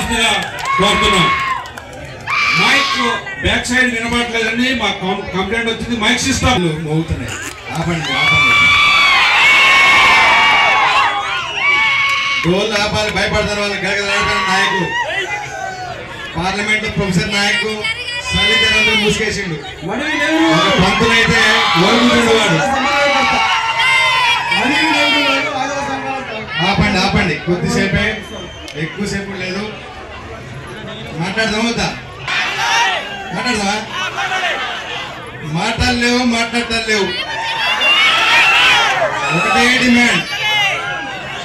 వినవలసిందిగా కోరుతున్నాం. Mic back side వినబడలేదని మా complaint వచ్చింది. మైక్ సిస్టమ్ మోగుతున్నాయి. ఆపండి ఆపండి. డోల్ ఆపాలి. భయపడతారు వాళ్ళు. గడగడ నాయకుడు పార్లమెంట్ ప్రొఫెసర్ నాయకు సలితనందరూ మూసుకేసిండు. పంతులైతే ఓడుకుంటాడు వాడు. ఆపండి ఆపండి. కొద్దిసేపే, ఎక్కువసేపు లేదు. మాట్లాడదాం వద్దా? మాట్లాడదామా? మాట్లాడలేవు, మాట్లాడలేవు. ఒకటే డిమాండ్.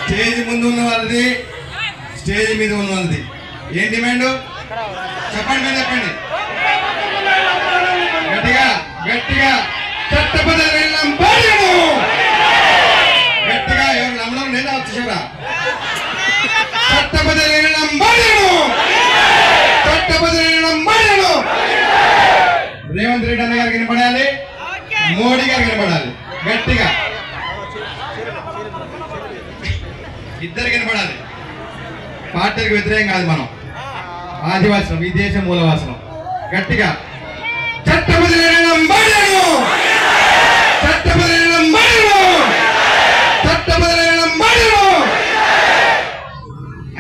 స్టేజ్ ముందు ఉన్న వాళ్ళది, స్టేజ్ మీద ఉన్న వాళ్ళది. ఏం డిమాండ్ చెప్పండి, మీరు చెప్పండి గట్టిగా గట్టిగా. చట్టబద్ధ గట్టిగా. ఎవరు నమ్మడం లేదా? వచ్చేసారా? చట్టబద్ధ రేవంత్ రెడ్డి అన్న గారికి వినపడాలి, మోడీ గారికి వినపడాలి. గట్టిగా ఇద్దరు వినపడాలి. పార్టీలకు వ్యతిరేకం కాదు. మనం ఆదివాసులం, ఈ దేశం మూలవాసులం. గట్టిగా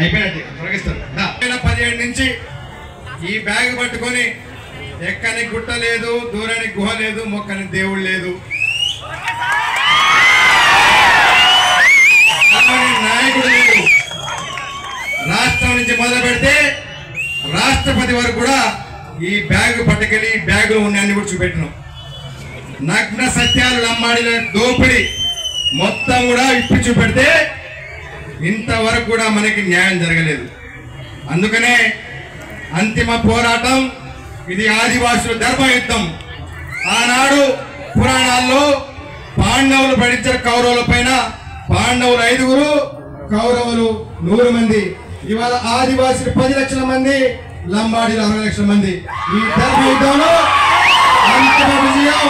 అయిపోయినట్టు తొలగిస్తారు. 2017 నుంచి ఈ బ్యాగ్ పట్టుకొని ఎక్కని గుట్ట లేదు, దూరానికి గుహ లేదు, మొక్కని దేవుడు లేదు. నాయకుడు లేదు. రాష్ట్రం నుంచి మొదలు పెడితే రాష్ట్రపతి వరకు కూడా ఈ బ్యాగ్ పట్టుకెళ్ళి ఈ బ్యాగులో ఉన్నాయని కూడా చూపెట్టినాం. నగ్న సత్యాలు నమ్మాడిన దోపిడి మొత్తం కూడా ఇప్పి చూపెడితే ఇంతవరకు కూడా మనకి న్యాయం జరగలేదు. అందుకనే అంతిమ పోరాటం ఇది. ఆదివాసుల ధర్మయుద్ధం. ఆనాడు పురాణాల్లో పాండవులు పడించారు కౌరవుల పైన. పాండవులు 5గురు, కౌరవులు 100 మంది. ఇవాళ ఆదివాసులు 10 లక్షల మంది, లంబాడీలు 60 లక్షల మంది. ఈ ధర్మ యుద్ధంలో అంతిమ విజయం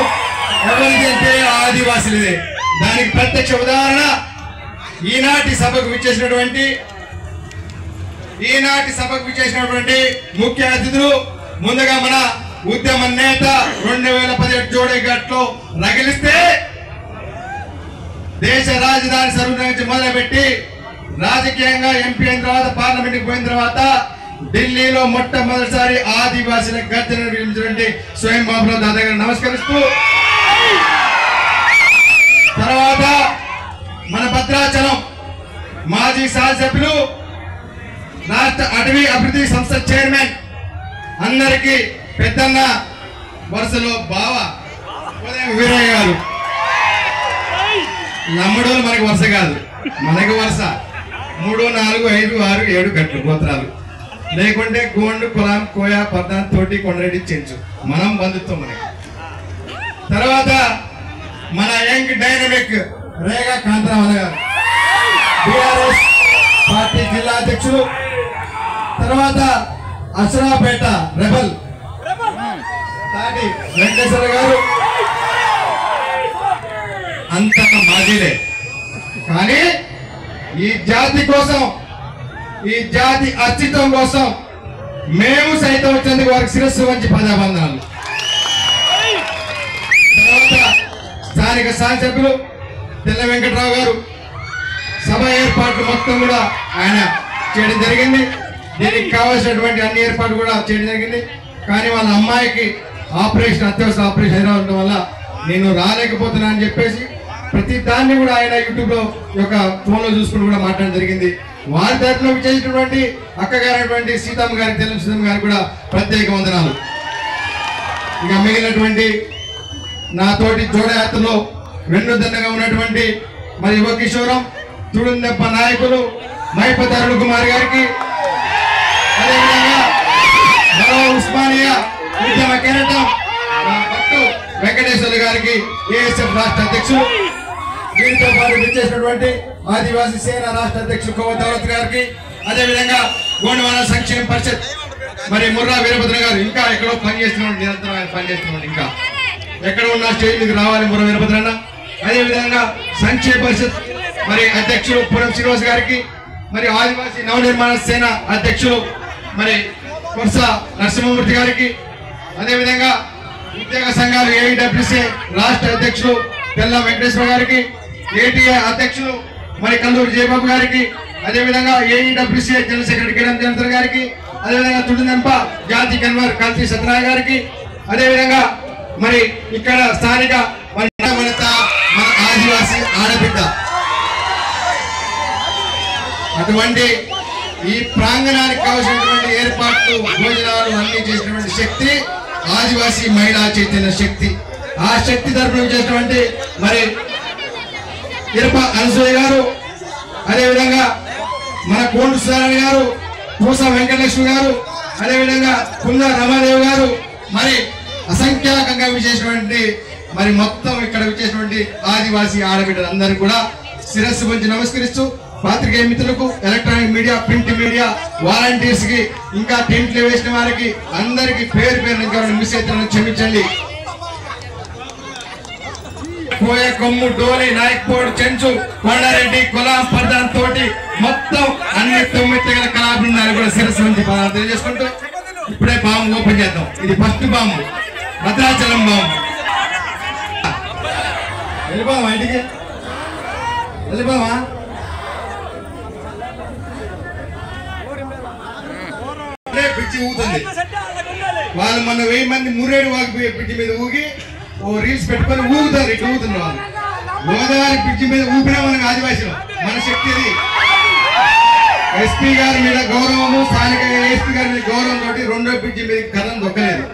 ఎవరిది అంటే ఆదివాసులదే. దానికి ప్రత్యక్ష ఉదాహరణ ఈనాటి సభకు విచ్చేసినటువంటి ముఖ్య అతిథులు. ముందుగా మన ఉద్యమ నేత 2017 జోడేఘాట్లో రగిలిస్తే దేశ రాజధాని సర్వీస్ నుంచి మొదలుపెట్టి రాజకీయంగా ఎంపీ అయిన తర్వాత పార్లమెంట్కి పోయిన తర్వాత ఢిల్లీలో మొట్టమొదటిసారి ఆదివాసీల గర్జన నిర్వహించినటువంటి స్వయం బాబురావు దాదా గారు నమస్కరిస్తూ, తర్వాత మన భద్రాచలం మాజీ శాసనసభ్యులు, రాష్ట్ర అటవీ అభివృద్ధి సంస్థ చైర్మన్, అందరికీ పెద్దన్న వరుసలో బావ వీరయ్య గారు. నమ్మడోలు మనకి వరుస కాదు, మనకి వరుస 3, 4, 5, 6, 7 గట్లు గోత్రాలు. లేకుంటే గోండు, కులాం, కోయ, పర్దాన్, తోటి, కొండరెడ్డి, చెంచు. మనం బంధుత్వం మనకి. తర్వాత మన యంగ్ డైనమిక్ రేగా కాంతరామన్న గారు, బీఆర్ఎస్ పార్టీ జిల్లా అధ్యక్షులు. తర్వాత అసరాపేట రెబల్ తాటి వెంకటేశ్వర గారు. అంత మాజీలే, కానీ ఈ జాతి కోసం, ఈ జాతి అస్తిత్వం కోసం మేము సైతం వచ్చేందుకు వారికి శిరస్సు వంచి పదాబంధాలు. తర్వాత స్థానిక శాసనసభ్యులు తెల్ల వెంకటరావు గారు సభ ఏర్పాట్లు మొత్తం కూడా ఆయన చేయడం జరిగింది. దీనికి కావాల్సినటువంటి అన్ని ఏర్పాట్లు కూడా చేయడం జరిగింది. కానీ వాళ్ళ అమ్మాయికి ఆపరేషన్, అత్యవసర ఆపరేషన్ హైదరాబాద్ ఉండడం వల్ల నేను రాలేకపోతున్నా అని చెప్పేసి ప్రతి దాన్ని కూడా ఆయన యూట్యూబ్ లో యొక్క ఫోన్ లో చూసుకుని కూడా మాట్లాడడం జరిగింది. వారి తరఫున విచ్చేసినటువంటి అక్కగారైనటువంటి సీతమ్మ గారికి, తెల్ల సీతమ్మ గారికి కూడా ప్రత్యేక వందనాలు. ఇక మిగిలినటువంటి నాతోటి జోడయాత్రలో వెన్నుదన్నగా ఉన్నటువంటి మరి యువ కిషోరం, తుడుందెప్ప నాయకులు మైపతి అరుణ్ కుమార్ గారికి, అదేవిధంగా మరో ఉస్మానియా ఉద్యమ కెరటం భక్తు వెంకటేశ్వర గారికి, ఏఎస్ఎఫ్ రాష్ట్ర అధ్యక్షులు, దీనితో పాటు విచ్చేసినటువంటి ఆదివాసీ సేన రాష్ట్ర అధ్యక్షులు కోవ దౌలత్ గారికి, అదేవిధంగా గోండవాన సంక్షేమ పరిషత్ మరి ముర్రా వీరభద్ర గారు, ఇంకా ఎక్కడో పనిచేస్తున్నాడు, నిరంతరం ఆయన పనిచేస్తున్నాడు, ఇంకా ఎక్కడ ఉన్న స్టేజ్ మీకు రావాలి ముర్రా వీరభద్ర అన్న. అదేవిధంగా సంక్షేమ పరిషత్ మరి అధ్యక్షులు పురం శ్రీనివాస్ గారికి, మరి ఆదివాసీ నవనిర్మాణ సేన అధ్యక్షులు మరి కొరస నరసింహమూర్తి గారికి, అదేవిధంగా ఉద్యోగ సంఘాలు ఏఐడబ్ల్యూసీ రాష్ట్ర అధ్యక్షులు తెల్ల వెంకటేశ్వర గారికి, ఏటీఏ అధ్యక్షులు మరి కల్లూరు జయబాబు గారికి, అదేవిధంగా ఏఐడబ్ల్యూసీ జనరల్ సెక్రటరీ కిరణ్ జయంతర్ గారికి, అదేవిధంగా తుడినంప జాతి కన్వీనర్ కల్తీ సత్యనారాయణ గారికి, అదేవిధంగా మరి ఇక్కడ స్థానిక మన ఆదివాసీ ఆడబిడ్డ అటువంటి ఈ ప్రాంగణానికి కావాల్సినటువంటి ఏర్పాట్లు భోజనాలు అన్ని చేసినటువంటి శక్తి ఆదివాసీ మహిళా చైతన్య శక్తి. ఆ శక్తి తరఫున చేసినటువంటి మరి ఇరప అనసూయ గారు, అదేవిధంగా మన కోండు సుధారాణి గారు, పూస వెంకటలక్ష్మి గారు, అదేవిధంగా కుంద రమాదేవి గారు, మరి అసంఖ్యాకంగా విచ్చేసినటువంటి మరి మొత్తం ఇక్కడ విచ్చేసినటువంటి ఆదివాసీ ఆడబిడ్డలందరూ కూడా శిరస్సు వంచి నమస్కరిస్తూ పాత్రికేయ మిత్రులకు, electronic media, print media, volunteers కి, ఇంకా టెంట్లు వేసిన వారికి అందరికి పేరు పేరు ఇంకా మిస్ అయితే క్షమించండి. కోయ కొమ్ము డోలి నాయక్పోడు చెంచు కొండారెడ్డి కులాం ప్రధాన్ తోటి మొత్తం అన్ని 9 తెగల కళా బృందాలు కూడా శిరస్సు వంచి పదాలు తెలియజేసుకుంటూ ఇప్పుడే బాంబు ఓపెన్ చేద్దాం. ఇది ఫస్ట్ బాంబు, భద్రాచలం బాంబు. వెళ్ళిపోవా ఇంటికి, వెళ్ళిపోవా. పిచ్చి ఊగుతుంది. వాళ్ళు మొన్న 1000 మంది మురేడు వాకి పిచ్చి మీద ఊగి ఓ రీల్స్ పెట్టుకొని ఊగుతారు, ఇట్లా ఊగుతున్నారు వాళ్ళు. గోదావరి పిచ్చి మీద ఊపినా మనకు ఆదివాసీలో మన శక్తి అది. ఎస్పీ గారి మీద గౌరవము, స్థానిక ఎస్పీ గారి మీద గౌరవం తోటి 2వ పిచ్చి మీద కథం దొక్కలేదు.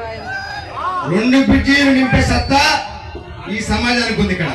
2 పిచ్చిలు నింపే సత్తా ఈ సమాజానికి ఉంది ఇక్కడ.